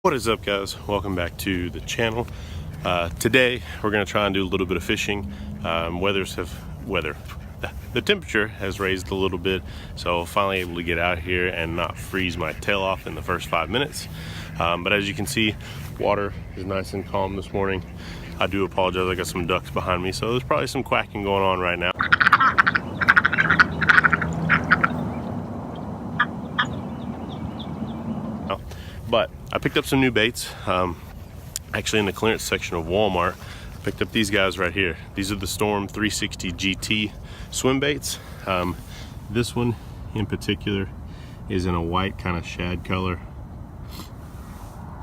What is up, guys? Welcome back to the channel. Today we're going to try and do a little bit of fishing. The temperature has raised a little bit, so finally able to get out here and not freeze my tail off in the first 5 minutes. But as you can see, water is nice and calm this morning. I do apologize, I got some ducks behind me, so there's probably some quacking going on right now. But I picked up some new baits, actually in the clearance section of Walmart. Picked up these guys right here. These are the Storm 360gt swim baits. This one in particular is in a white kind of shad color. So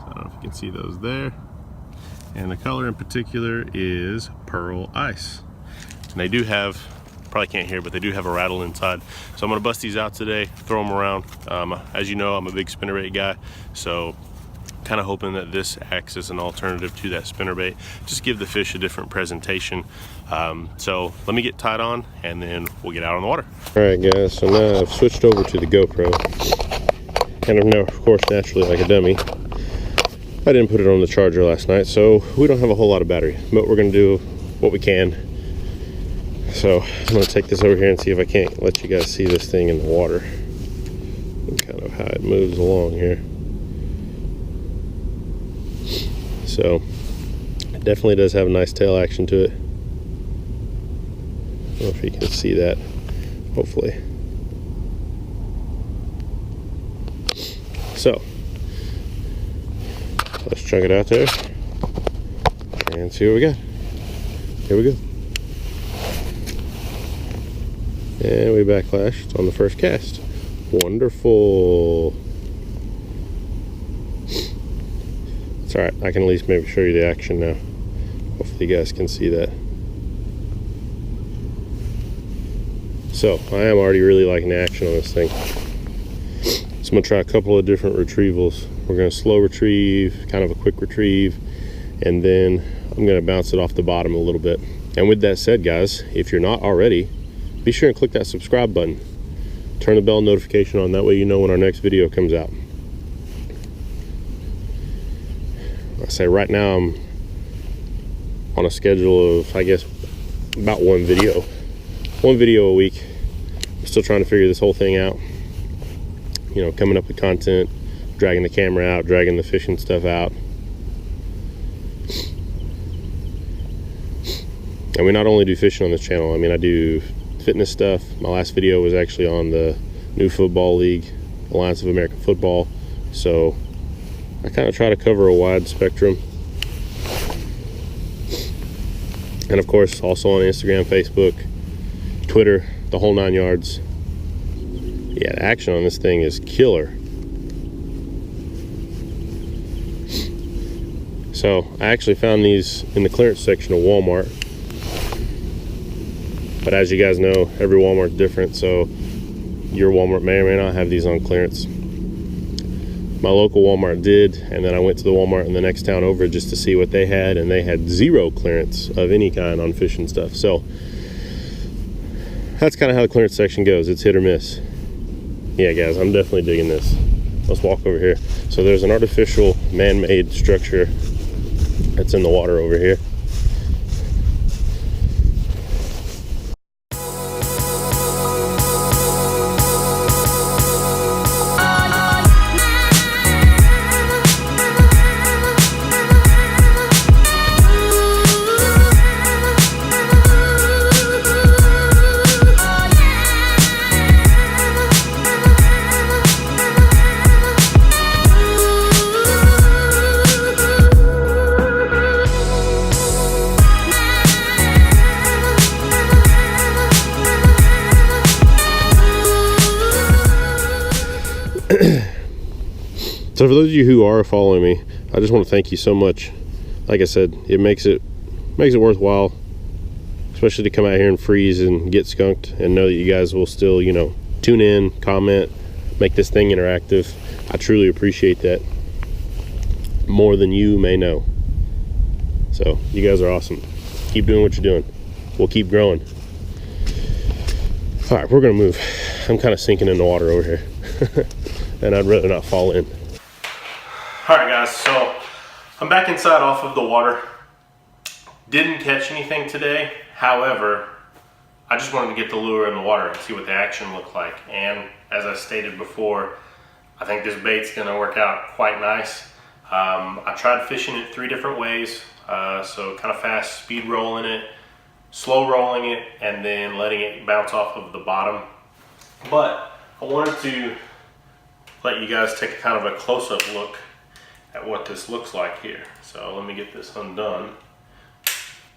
I don't know if you can see those there. And the color in particular is pearl ice. And they do have, probably can't hear, but they do have a rattle inside. So I'm gonna bust these out today, throw them around. As you know, I'm a big spinnerbait guy, so kind of hoping that this acts as an alternative to that spinnerbait. Just give the fish a different presentation. So let me get tied on and then we'll get out on the water. All right, guys, so now I've switched over to the GoPro. Kind of now, of course, naturally like a dummy. I didn't put it on the charger last night, so we don't have a whole lot of battery, but we're gonna do what we can. So I'm gonna take this over here and see if I can't let you guys see this thing in the water and kind of how it moves along here. So it definitely does have a nice tail action to it. I don't know if you can see that, hopefully. So let's chunk it out there and see what we got. Here we go. And we backlashed on the first cast. Wonderful. It's alright, I can at least maybe show you the action now. Hopefully you guys can see that. So, I am already really liking the action on this thing. So I'm going to try a couple of different retrievals. We're going to slow retrieve, kind of a quick retrieve, and then I'm going to bounce it off the bottom a little bit. And with that said, guys, if you're not already, be sure and click that subscribe button. Turn the bell notification on, that way you know when our next video comes out. I say right now I'm on a schedule of, I guess, about one video a week. I'm still trying to figure this whole thing out. You know, coming up with content, dragging the camera out, dragging the fishing stuff out. And we not only do fishing on this channel, I mean, I do fitness stuff. My last video was actually on the new football league, Alliance of American Football. So I kind of try to cover a wide spectrum. And of course, also on Instagram, Facebook, Twitter, the whole 9 yards. Yeah, the action on this thing is killer. So I actually found these in the clearance section of Walmart. But as you guys know, every Walmart's different, so your Walmart may or may not have these on clearance. My local Walmart did, and then I went to the Walmart in the next town over just to see what they had, and they had zero clearance of any kind on fishing stuff. So that's kind of how the clearance section goes. It's hit or miss. Yeah, guys, I'm definitely digging this. Let's walk over here. So there's an artificial man-made structure that's in the water over here. So for those of you who are following me, I just want to thank you so much. Like I said, it makes it worthwhile, especially to come out here and freeze and get skunked and know that you guys will still, you know, tune in, comment, make this thing interactive. I truly appreciate that more than you may know. So you guys are awesome. Keep doing what you're doing. We'll keep growing. All right, we're gonna move. I'm kind of sinking in the water over here and I'd rather not fall in. All right, guys. guys, so I'm back inside off of the water. Didn't catch anything today. However, I just wanted to get the lure in the water and see what the action looked like. And as I stated before, I think this bait's gonna work out quite nice. I tried fishing it 3 different ways. So kind of fast speed rolling it, slow rolling it, and then letting it bounce off of the bottom. But I wanted to let you guys take kind of a close-up look at what this looks like here. So let me get this undone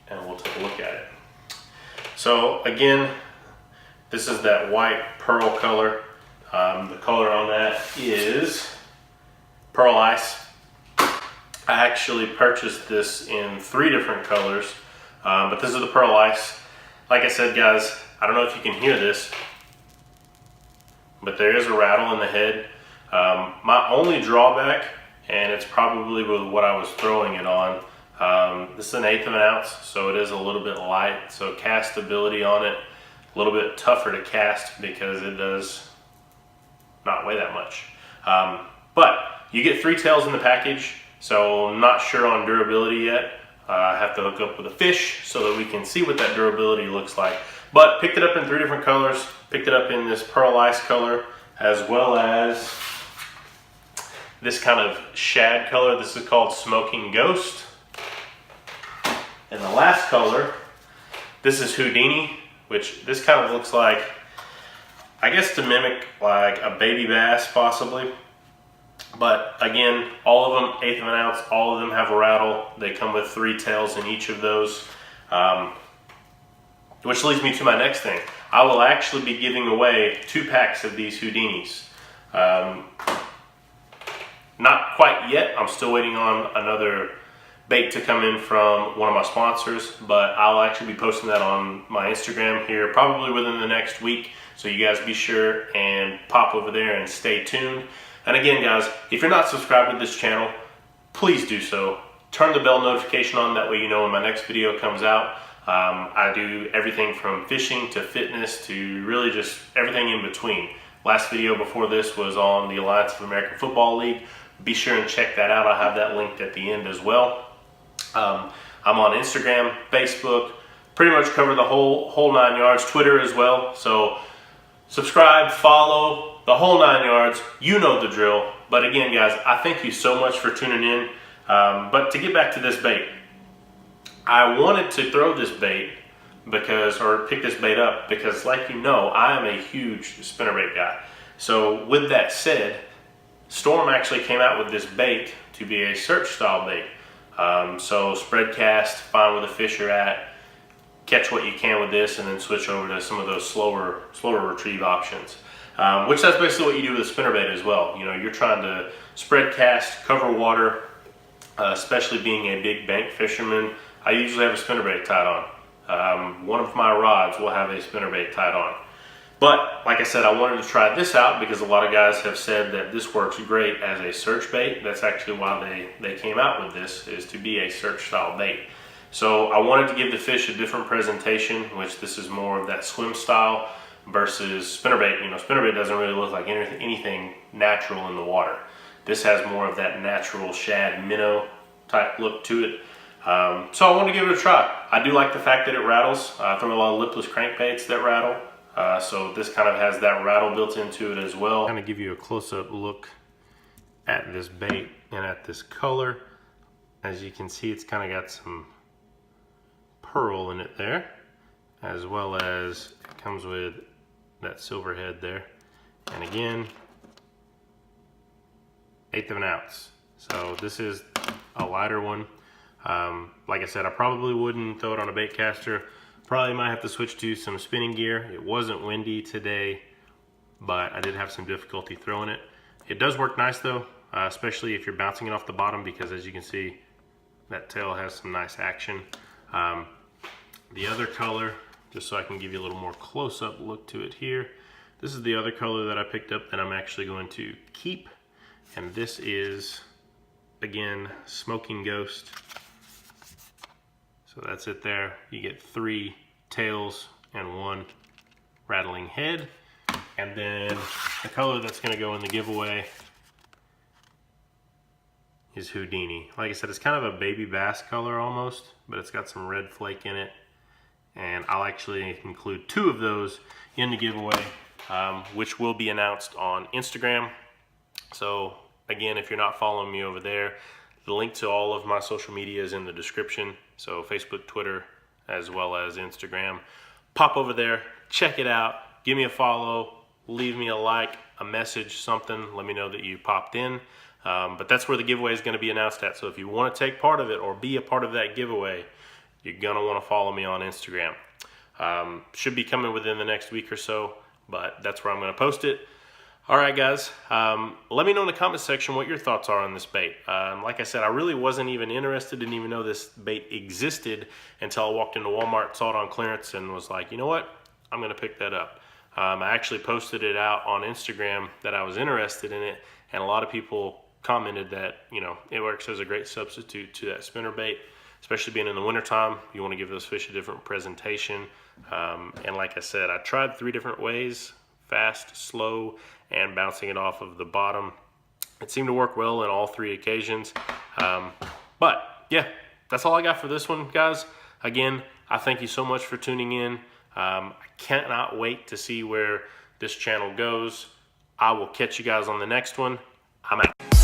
and we'll take a look at it. So again, this is that white pearl color. The color on that is Pearl Ice. I actually purchased this in 3 different colors, but this is the Pearl Ice. Like I said, guys, I don't know if you can hear this, but there is a rattle in the head. My only drawback, and it's probably with what I was throwing it on, this is an 1/8 of an ounce, so it is a little bit light. So castability on it, a little bit tougher to cast because it does not weigh that much. But you get 3 tails in the package, so I'm not sure on durability yet. I have to hook up with a fish so that we can see what that durability looks like. But picked it up in 3 different colors. Picked it up in this Pearl Ice color, as well as this kind of shad color. This is called Smoking Ghost. And the last color, this is Houdini, which this kind of looks like, I guess to mimic like a baby bass possibly. But again, all of them 1/8 of an ounce, all of them have a rattle. They come with 3 tails in each of those. Which leads me to my next thing. I will actually be giving away 2 packs of these Houdinis. Not quite yet. I'm still waiting on another bait to come in from one of my sponsors, but I'll actually be posting that on my Instagram here probably within the next week. So you guys be sure and pop over there and stay tuned. And again, guys, if you're not subscribed to this channel, please do so. Turn the bell notification on, that way you know when my next video comes out. I do everything from fishing to fitness to really just everything in between. Last video before this was on the Alliance of American Football League. Be sure and check that out. I'll have that linked at the end as well. I'm on Instagram, Facebook, pretty much cover the whole 9 yards, Twitter as well. So subscribe, follow, the whole 9 yards. You know the drill. But again, guys, I thank you so much for tuning in. But to get back to this bait, I wanted to throw this bait or pick this bait up because, like you know, I am a huge spinnerbait guy. So with that said, Storm actually came out with this bait to be a search style bait. So spread cast, find where the fish are at, catch what you can with this, and then switch over to some of those slower retrieve options. Which that's basically what you do with a spinnerbait as well. You know, you're trying to spread cast, cover water, especially being a big bank fisherman. I usually have a spinnerbait tied on. One of my rods will have a spinnerbait tied on. But like I said, I wanted to try this out because a lot of guys have said that this works great as a search bait. That's actually why they came out with this, is to be a search style bait. So I wanted to give the fish a different presentation, which this is more of that swim style versus spinnerbait. You know, spinnerbait doesn't really look like anything natural in the water. This has more of that natural shad minnow type look to it. So I want to give it a try. I do like the fact that it rattles. I throw a lot of lipless crankbaits that rattle. So this kind of has that rattle built into it as well. Kind of give you a close-up look at this bait and at this color. As you can see, it's kind of got some pearl in it there, as well as it comes with that silver head there. And again, 1/8 of an ounce. So this is a lighter one. Like I said, I probably wouldn't throw it on a bait caster. Probably might have to switch to some spinning gear. It wasn't windy today, but I did have some difficulty throwing it. It does work nice though, especially if you're bouncing it off the bottom, because as you can see, that tail has some nice action. The other color, just so I can give you a little more close-up look to it here, this is the other color that I picked up that I'm actually going to keep, and this is, again, Smoking Ghost. So that's it there. You get 3 tails and 1 rattling head. And then the color that's going to go in the giveaway is Houdini. Like I said, it's kind of a baby bass color almost, but it's got some red flake in it. And I'll actually include 2 of those in the giveaway, which will be announced on Instagram. So again, if you're not following me over there, the link to all of my social media is in the description. So Facebook, Twitter, as well as Instagram. Pop over there, check it out, give me a follow, leave me a like, a message, something, let me know that you popped in. But that's where the giveaway is going to be announced at. So if you want to take part of it or be a part of that giveaway, you're going to want to follow me on Instagram. Should be coming within the next week or so, but that's where I'm going to post it. All right, guys, let me know in the comment section what your thoughts are on this bait. Like I said, I really wasn't even interested, didn't even know this bait existed until I walked into Walmart, saw it on clearance, and was like, you know what, I'm going to pick that up. I actually posted it out on Instagram that I was interested in it, and a lot of people commented that, you know, it works as a great substitute to that spinnerbait, especially being in the wintertime. You want to give those fish a different presentation. And like I said, I tried 3 different ways: fast, slow, and bouncing it off of the bottom. It seemed to work well in all 3 occasions. But yeah, that's all I got for this one, guys. Again, I thank you so much for tuning in. I cannot wait to see where this channel goes. I will catch you guys on the next one. I'm out.